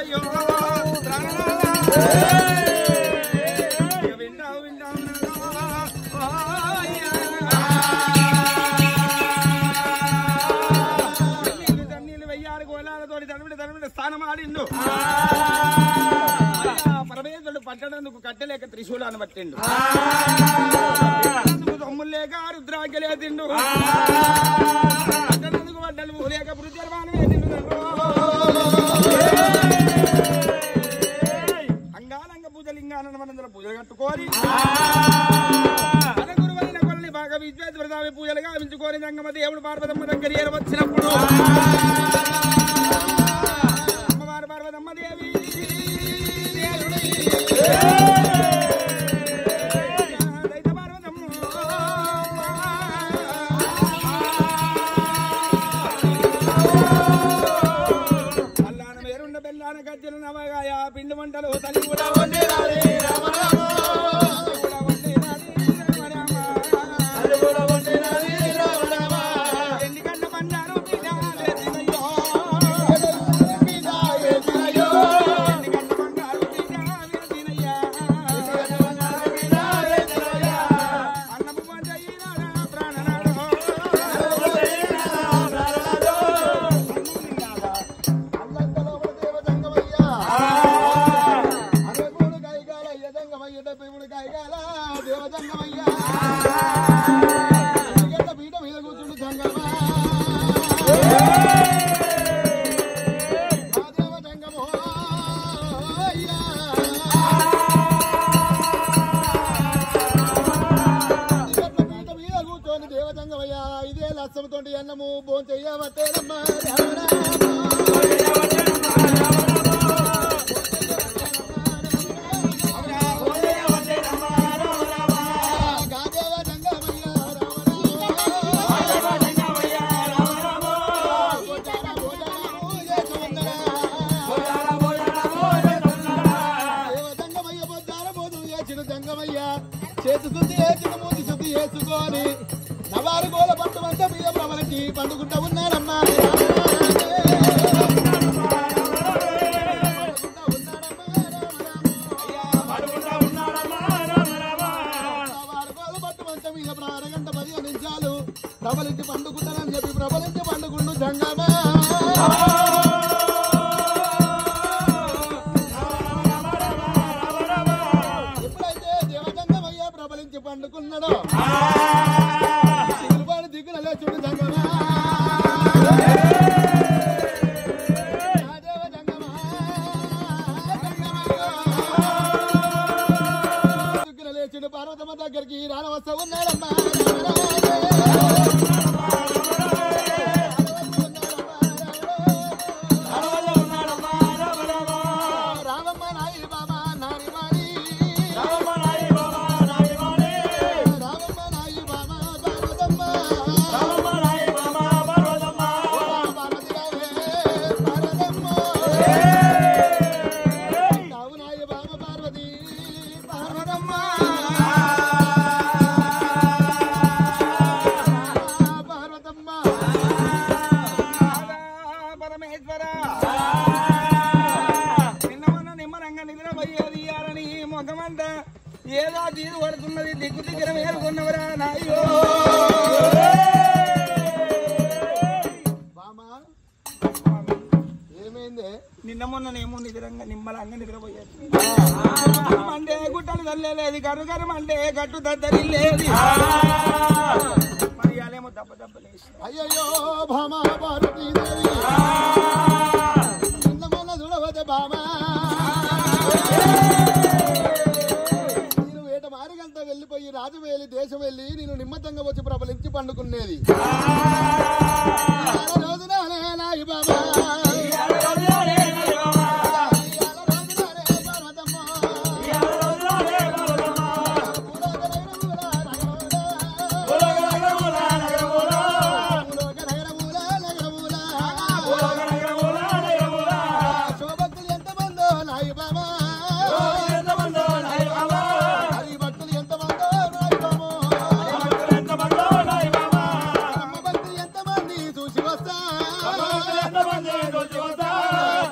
అయ్యో వింటావు వింటావు నీళ్ళు వెయ్యాలి గోళాలతోటి తనవిడ స్థానం ఆడిండు పరమేశ్వరుడు పట్టడందుకు కట్టలేక త్రిశూలాన్ని పట్టిండు తమ్ముళ్ళేక రుద్రాగ్యలే తిండు పట్టడందుకు పడ్డలు లేక పృథ్వీర్మానమే తిండు అంగాలంగ పూజలింగాన మనందరం పూజలు కట్టుకోని గురువైన కొలని బాగా విద్వేశ్వరస్వామి పూజలు గావించుకోని రంగమ దేవుడు పార్వతమ్మ దగ్గర ఏరవచ్చినప్పుడు అమ్మవారు పార్వతమ్మ దేవి అల్లాన వేరుండ బెల్లాన గజ్జలు నవగాయ పిండి వంటలు తల్లి కూడా వండేరాలే రామ రామ ఇదే లక్ష్యంతో అన్నము భోజనం చెయ్యవట్టేనమ్మా చేతు శుద్ధి చేసిన మూతి శుద్ధి చేసుకొని నవారు గోల పట్టు వంట మీద ప్రవలకి పండుకుంటా ఉన్నాడమ్మా పట్టు వంట మీద అరగంట 15 నిమిషాలు ప్రబలించి పండుకుంటానని చెప్పి ప్రబలించి పండుకుంటూ జంగమా పండుకున్నాడు దిగుల లేచుడు జంగమా దిగుల లేచుడు పార్వతమ్మ దగ్గరికి రానవస్తా ఉన్నాడమ్మా రామమ్మ నాయి బాబా నారి వారి ఏదో తీరు పడుతున్నది దిక్కు దగ్గర మేలుకున్నవరా నాయో ఏమైంది నిన్న మొన్ననేమో నిద్రంగా నిమ్మలంగా నిద్రపోయేది అంటే గుట్టలు తల్లేది కరుగరు అంటే గట్టు దద్దరిల్లేది మరి అలేమో దెబ్బ దెబ్బలేసి అయ్యయ్యో భామా పార్వతీదేవి నిన్న మొన్న చూడవద్దే భామా వెళ్ళిపోయి రాజు వెళ్ళి దేశం వెళ్ళి నేను నిమ్మతంగా వచ్చి ప్రబలించి పండుకునేది రోజున బాబా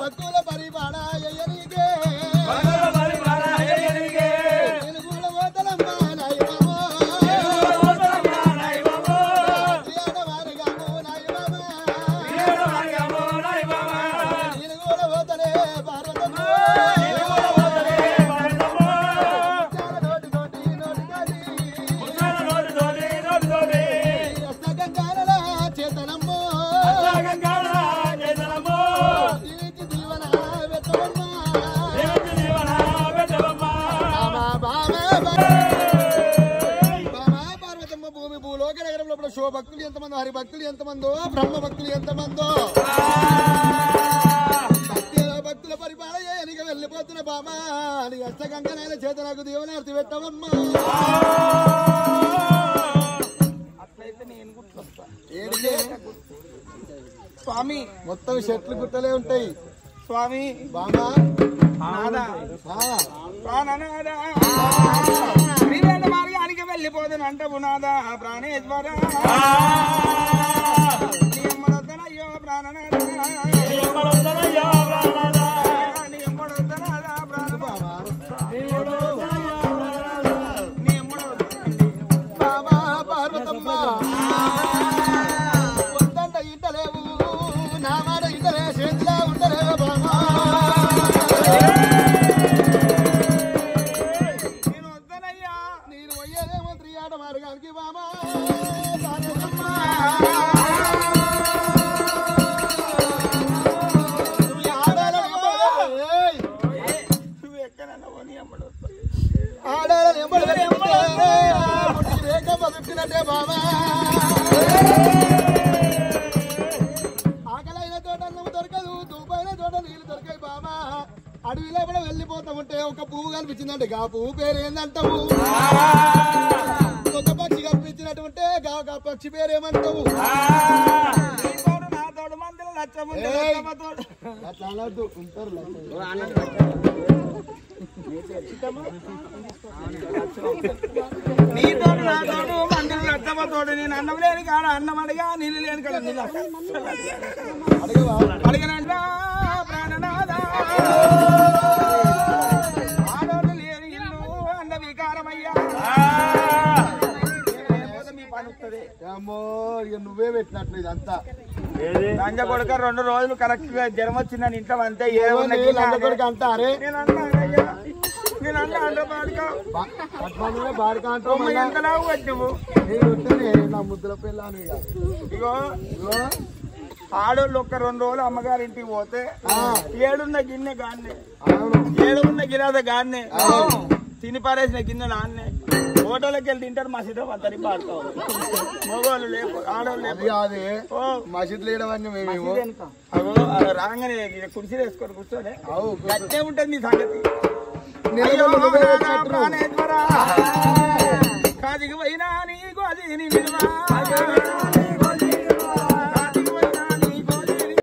భక్తుల పరిపాలన భక్తులు ఎంతమందో హరి భక్తులు ఎంతమందో బ్రహ్మ భక్తులు ఎంతమందో భక్తుల పరిపాలనకి వెళ్ళిపోతున్న బామా నీ అష్టగంగనైన చేత నాకు దీవనార్తి పెట్టవమ్మా. అట్లయితే నేను గుర్తొస్తా. స్వామి మొత్తం చెట్లు గుట్టలే ఉంటాయి స్వామి బామా శ్రీవేంద్ర మార్గానికి వెళ్ళిపోతాను అంటావు నాదా ప్రాణేశ్వర అయ్యో ప్రాణనాథ పార్వతమ్మ వద్దంట ఇంటలేవు నా మాట ఇంటలే చేతిలో ఉండలేవు బామా. నేను వద్దనయ్యా నేను పోయేదేమో త్రియాట మార్గానికి బామా. నువ్వు ఎక్కడన్నా పోనీ అమ్మడు ఆడాలని రేఖమ్మ చుట్టినట్టే బామా. ఆకలైన చోట అన్నం దొరకదు, దూపైన చోట నీళ్లు దొరకాయి బామా. అడవిలో కూడా వెళ్ళిపోతా ఉంటే ఒక పువ్వు కనిపించిందంటే గా పువ్వు పేరు ఏందంటావు? ఒక పక్షి కనిపించినట్టుంటే గా పక్షి పేరు ఏమంటావు? నా తోడు మందులు లచ్చముంటే అట్లా అనొద్దు, ఉంటారు నీతోడు నా తోడు మందులు లచ్చమ్మతోడు. నేను అన్నం లేని కాడ అన్నం అడిగా నీళ్ళు లేని కాడ నీళ్ళు అడగవా? అడిగినంట ప్రాణనాథ ఆడోళ్ళు లేని ఇల్లు అన్న వికారమయ్యా మీ పని వస్తుంది. అమ్మో ఇక నువ్వే పెట్టినట్లు ఇదంతా. లంజ కొడుక 2 రోజులు కరెక్ట్ గా జ్వరం వచ్చిందని ఇంట్లో అంతే కొడుకు అంటారే నేను అన్నా నేను అన్నా అంటే బాడిక అంటావు. ఎంతలా వచ్చావు నా ముద్దుల పిల్లను ఇక ఇగో ఆడోళ్ళు ఒక్క 2 రోజులు అమ్మగారి ఇంటికి పోతే ఏడున్న గిన్నె గాన్నే ఏడున్న గిరాద గాన్నే తిని పారేసిన గిన్నె నాన్నే హోటల్కి వెళ్ళి తింటారు మసీదు అంతని పాడుతావు. మగవాళ్ళు లేపు ఆడవాళ్ళు లేపు కాదే మసీద్ లేడవన్నీ మేము అగో రాగానే కుర్చీలు వేసుకొని కూర్చోలే గట్టే ఉంటుంది మీ సంగతి. కాదికి పోయినా నీకు అది విలువ